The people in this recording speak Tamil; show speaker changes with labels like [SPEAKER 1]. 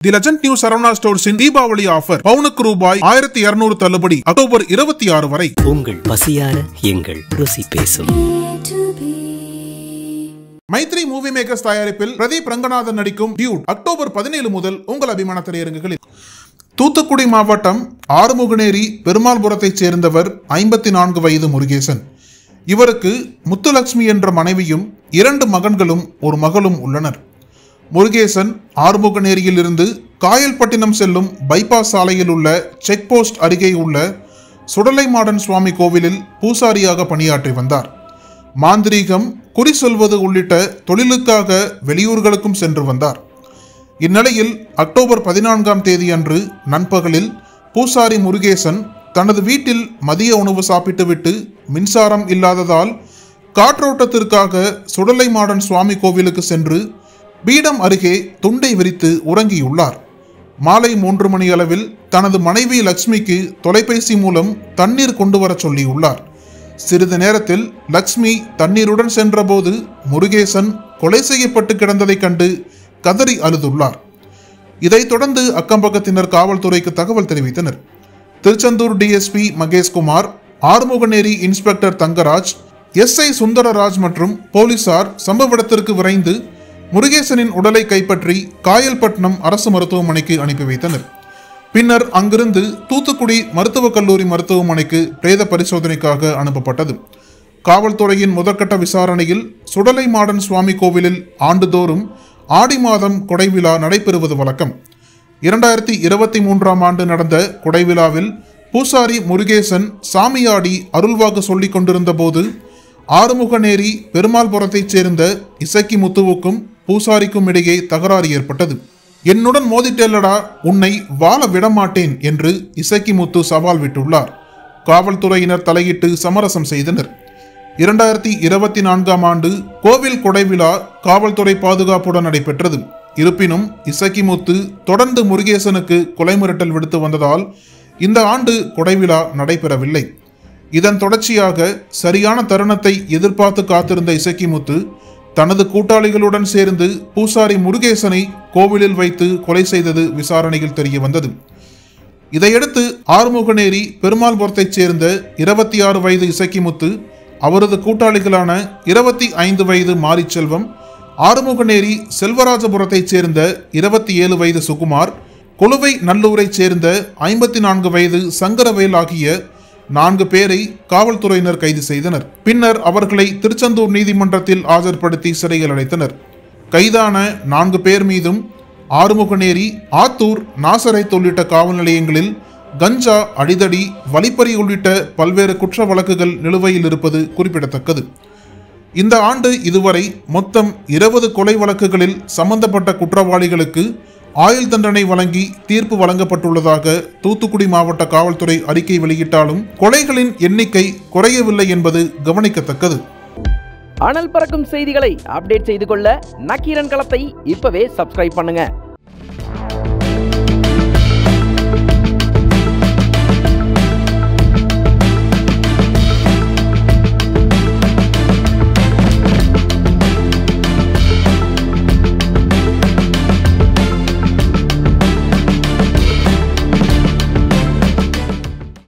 [SPEAKER 1] தி லெஜண்ட் நியூ சரவணா ஸ்டோர்ஸின் தீபாவளி ஆஃபர் பவுனுக்கு ரூபாய் 1200 தள்ளுபடி அக்டோபர் 26 வரை.
[SPEAKER 2] உங்கள் பசியார எங்கள் ருசி பேசும்.
[SPEAKER 1] மைத்ரி மூவி மேக்கர்ஸ் தயாரிப்பில் பிரதீப் ரங்கநாதன் நடிக்கும் டியூட் அக்டோபர் 17 முதல் உங்கள் அபிமான திரையரங்குகளில். தூத்துக்குடி மாவட்டம் ஆறுமுகநேரி பெருமாள்புரத்தைச் சேர்ந்தவர் 54 வயது முருகேசன். இவருக்கு முத்துலட்சுமி என்ற மனைவியும் 2 மகன்களும் ஒரு மகளும் உள்ளனர். முருகேசன் ஆறுமுகநேரியில் இருந்து காயல்பட்டினம் செல்லும் பைபாஸ் சாலையில் உள்ள செக் போஸ்ட் அருகே உள்ள சுடலைமாடன் சுவாமி கோவிலில் பூசாரியாக பணியாற்றி வந்தார். மாந்திரீகம், குறி சொல்வது உள்ளிட்ட தொழிலுக்காக வெளியூர்களுக்கும் சென்று வந்தார். இந்நிலையில் அக்டோபர் 14ஆம் தேதி அன்று நண்பகலில் பூசாரி முருகேசன் தனது வீட்டில் மதிய உணவு சாப்பிட்டுவிட்டு மின்சாரம் இல்லாததால் காற்றோட்டத்திற்காக சுடலைமாடன் சுவாமி கோவிலுக்கு சென்று பீடம் அருகே துண்டை விரித்து உறங்கியுள்ளார். மாலை 3 மணி அளவில் தனது மனைவி லட்சுமிக்கு தொலைபேசி மூலம் தண்ணீர் கொண்டு வர சொல்லியுள்ளார். சிறிது நேரத்தில் லட்சுமி தண்ணீருடன் சென்றபோது முருகேசன் கொலை செய்யப்பட்டு கிடந்ததை கண்டு கதறி அழுதுள்ளார். இதைத் தொடர்ந்து அக்கம்பக்கத்தினர் காவல்துறைக்கு தகவல் தெரிவித்தனர். Tiruchendur DSP Maheshkumar, Arumuganeri inspector Thangaraj, SI Sundararaj மற்றும் போலீசார் சம்பவ இடத்திற்கு விரைந்து முருகேசனின் உடலை கைப்பற்றி காயல்பட்டினம் அரசு மருத்துவமனைக்கு அனுப்பி வைத்தனர். பின்னர் அங்கிருந்து தூத்துக்குடி மருத்துவக் கல்லூரி மருத்துவமனைக்கு பிரேத பரிசோதனைக்காக அனுப்பப்பட்டது. காவல்துறையின் முதற்கட்ட விசாரணையில் சுடலைமாடன் சுவாமி கோவிலில் ஆண்டுதோறும் ஆடி மாதம் கொடைவிழா நடைபெறுவது வழக்கம். 2023ஆம் ஆண்டு நடந்த கொடைவிழாவில் பூசாரி முருகேசன் சாமியாடி அருள்வாக்கு சொல்லிக் கொண்டிருந்த போது ஆறுமுகநேரி பெருமாள்புரத்தைச் சேர்ந்த இசக்கி முத்துவுக்கும் பூசாரிக்கும் இடையே தகராறு ஏற்பட்டது. என்னுடன் மோதிட்டேல்லடா, உன்னை வாழ விடமாட்டேன் என்று இசக்கி முத்து சவால் விட்டுள்ளார். காவல்துறையினர் தலையிட்டு சமரசம் செய்தனர். 2024ஆம் ஆண்டு கோவில் கொடைவிழா காவல்துறை பாதுகாப்புடன் நடைபெற்றது. இருப்பினும் இசக்கி முத்து தொடர்ந்து முருகேசனுக்கு கொலை மிரட்டல் விடுத்து வந்ததால் இந்த ஆண்டு கொடைவிழா நடைபெறவில்லை. இதன் தொடர்ச்சியாக சரியான தருணத்தை எதிர்பார்த்து காத்திருந்த இசக்கி முத்து தனது கூட்டாளிகளுடன் சேர்ந்து பூசாரி முருகேசனை கோவிலில் வைத்து கொலை செய்தது விசாரணையில் தெரிய வந்தது. இதையடுத்து ஆறுமுகநேரி பெருமாள்புரத்தைச் சேர்ந்த 26 வயது இசக்கி முத்து, அவரது கூட்டாளிகளான 25 வயது மாரிச்செல்வம், ஆறுமுகநேரி செல்வராஜபுரத்தைச் சேர்ந்த 27 வயது சுகுமார், கொலுவை நல்லூரைச் சேர்ந்த 54 வயது சங்கரவேல் ஆகிய 4 பேரை காவல்துறையினர் கைது செய்தனர். பின்னர் அவர்களை திருச்செந்தூர் நீதிமன்றத்தில் ஆஜர்படுத்தி சிறையில் அடைத்தனர். கைதான 4 பேர் மீதும் ஆறுமுகநேரி, ஆத்தூர், நாசரைத் உள்ளிட்ட காவல் நிலையங்களில் கஞ்சா, அடிதடி, வழிப்பறி உள்ளிட்ட பல்வேறு குற்ற வழக்குகள் நிலுவையில் இருப்பது குறிப்பிடத்தக்கது. இந்த ஆண்டு இதுவரை மொத்தம் 20 கொலை வழக்குகளில் சம்பந்தப்பட்ட குற்றவாளிகளுக்கு ஆயுள் தண்டனை வழங்கி தீர்ப்பு வழங்கப்பட்டுள்ளதாக தூத்துக்குடி மாவட்ட காவல்துறை அறிக்கை வெளியிட்டாலும் கொலைகளின் எண்ணிக்கை குறையவில்லை என்பது கவனிக்கத்தக்கது.
[SPEAKER 3] அனல் பறக்கும் செய்திகளை அப்டேட் செய்து கொள்ள நக்கீரன் களத்தை இப்பவே சப்ஸ்கிரைப் பண்ணுங்க.